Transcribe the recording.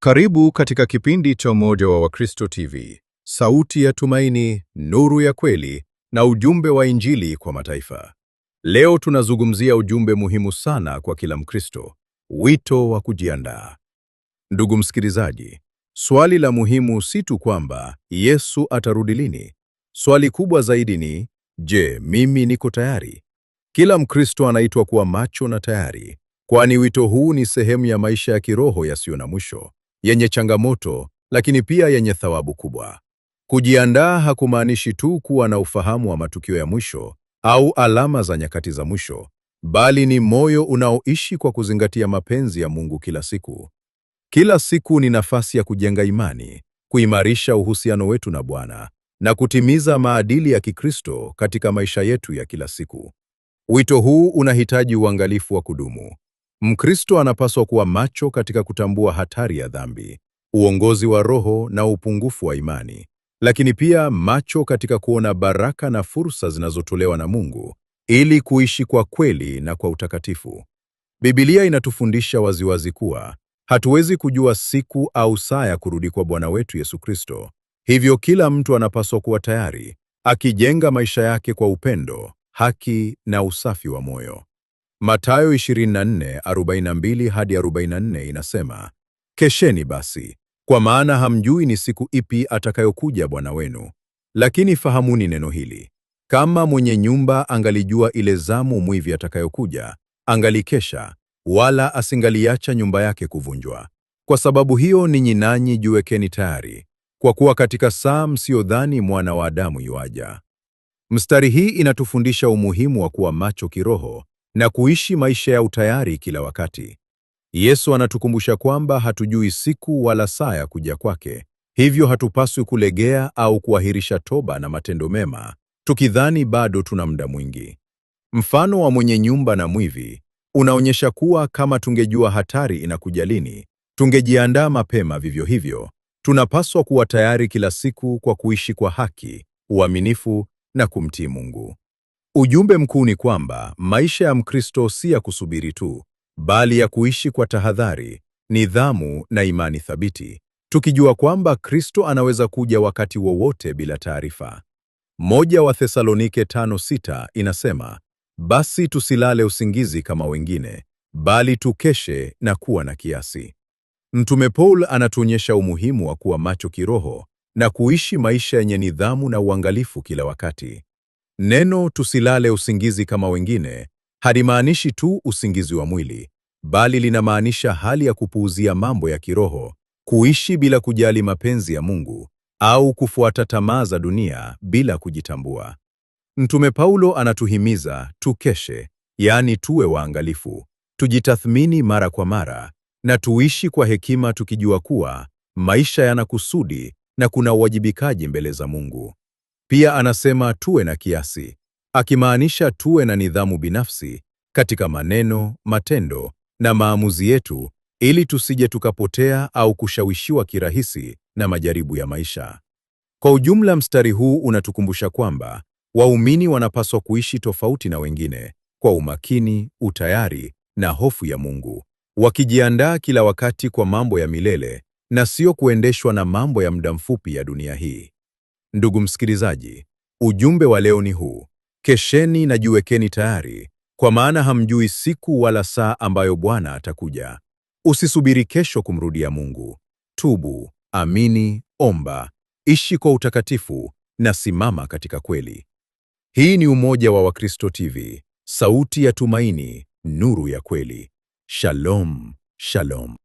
Karibu katika kipindi cha Umoja wa Wakristo TV, sauti ya tumaini, nuru ya kweli na ujumbe wa Injili kwa mataifa. Leo tunazungumzia ujumbe muhimu sana kwa kila Mkristo, wito wa kujiandaa. Ndugu msikilizaji, swali la muhimu si tu kwamba Yesu atarudi lini. Swali kubwa zaidi ni, je, mimi niko tayari? Kila Mkristo anaitwa kuwa macho na tayari, kwani wito huu ni sehemu ya maisha ya kiroho yasiyo na mwisho, yenye changamoto, lakini pia yenye thawabu kubwa. Kujiandaa hakumaanishi tu kuwa na ufahamu wa matukio ya mwisho au alama za nyakati za mwisho, bali ni moyo unaoishi kwa kuzingatia mapenzi ya Mungu kila siku. Kila siku ni nafasi ya kujenga imani, kuimarisha uhusiano wetu na Bwana, na kutimiza maadili ya Kikristo katika maisha yetu ya kila siku. Wito huu unahitaji uangalifu wa kudumu. Mkristo anapaswa kuwa macho katika kutambua hatari ya dhambi, uongozi wa roho na upungufu wa imani, lakini pia macho katika kuona baraka na fursa zinazotolewa na Mungu ili kuishi kwa kweli na kwa utakatifu. Biblia inatufundisha waziwazi kuwa hatuwezi kujua siku au saa ya kurudi kwa Bwana wetu Yesu Kristo. Hivyo kila mtu anapaswa kuwa tayari, akijenga maisha yake kwa upendo, haki na usafi wa moyo. Mathayo 24:42-44 inasema, "Kesheni basi, kwa maana hamjui ni siku ipi atakayokuja Bwana wenu. Lakini fahamuni neno hili, kama mwenye nyumba angalijua ile zamu mwivi atakayokuja, angalikesha, wala asingaliacha nyumba yake kuvunjwa. Kwa sababu hiyo ninyi nanyi jiwekeni tayari, kwa kuwa katika saa msiyodhani Mwana wa Adamu yuaja." Mstari hii inatufundisha umuhimu wa kuwa macho kiroho na kuishi maisha ya utayari kila wakati. Yesu anatukumbusha kwamba hatujui siku wala saa ya kuja kwake, hivyo hatupaswi kulegea au kuahirisha toba na matendo mema, tukidhani bado tuna muda mwingi. Mfano wa mwenye nyumba na mwivi unaonyesha kuwa kama tungejua hatari inakuja lini, tungejiandaa mapema. Vivyo hivyo, tunapaswa kuwa tayari kila siku kwa kuishi kwa haki, uaminifu na kumtii Mungu. Ujumbe mkuu ni kwamba maisha ya Mkristo si ya kusubiri tu, bali ya kuishi kwa tahadhari, nidhamu na imani thabiti, tukijua kwamba Kristo anaweza kuja wakati wowote bila taarifa. 1 Wathesalonike 5:6 inasema, "Basi tusilale usingizi kama wengine, bali tukeshe na kuwa na kiasi." Mtume Paul anatuonyesha umuhimu wa kuwa macho kiroho na kuishi maisha yenye nidhamu na uangalifu kila wakati. Neno tusilale usingizi kama wengine halimaanishi tu usingizi wa mwili, bali linamaanisha hali ya kupuuzia mambo ya kiroho, kuishi bila kujali mapenzi ya Mungu, au kufuata tamaa za dunia bila kujitambua. Mtume Paulo anatuhimiza tukeshe, yaani tuwe waangalifu, tujitathmini mara kwa mara, na tuishi kwa hekima tukijua kuwa maisha yana kusudi na kuna uwajibikaji mbele za Mungu. Pia anasema tuwe na kiasi, akimaanisha tuwe na nidhamu binafsi katika maneno, matendo na maamuzi yetu, ili tusije tukapotea au kushawishiwa kirahisi na majaribu ya maisha. Kwa ujumla, mstari huu unatukumbusha kwamba waumini wanapaswa kuishi tofauti na wengine, kwa umakini, utayari na hofu ya Mungu, wakijiandaa kila wakati kwa mambo ya milele na sio kuendeshwa na mambo ya muda mfupi ya dunia hii. Ndugu msikilizaji, ujumbe wa leo ni huu: kesheni na jiwekeni tayari, kwa maana hamjui siku wala saa ambayo Bwana atakuja. Usisubiri kesho kumrudia Mungu. Tubu, amini, omba, ishi kwa utakatifu na simama katika kweli. Hii ni Umoja wa Wakristo TV, sauti ya tumaini, nuru ya kweli. Shalom, shalom.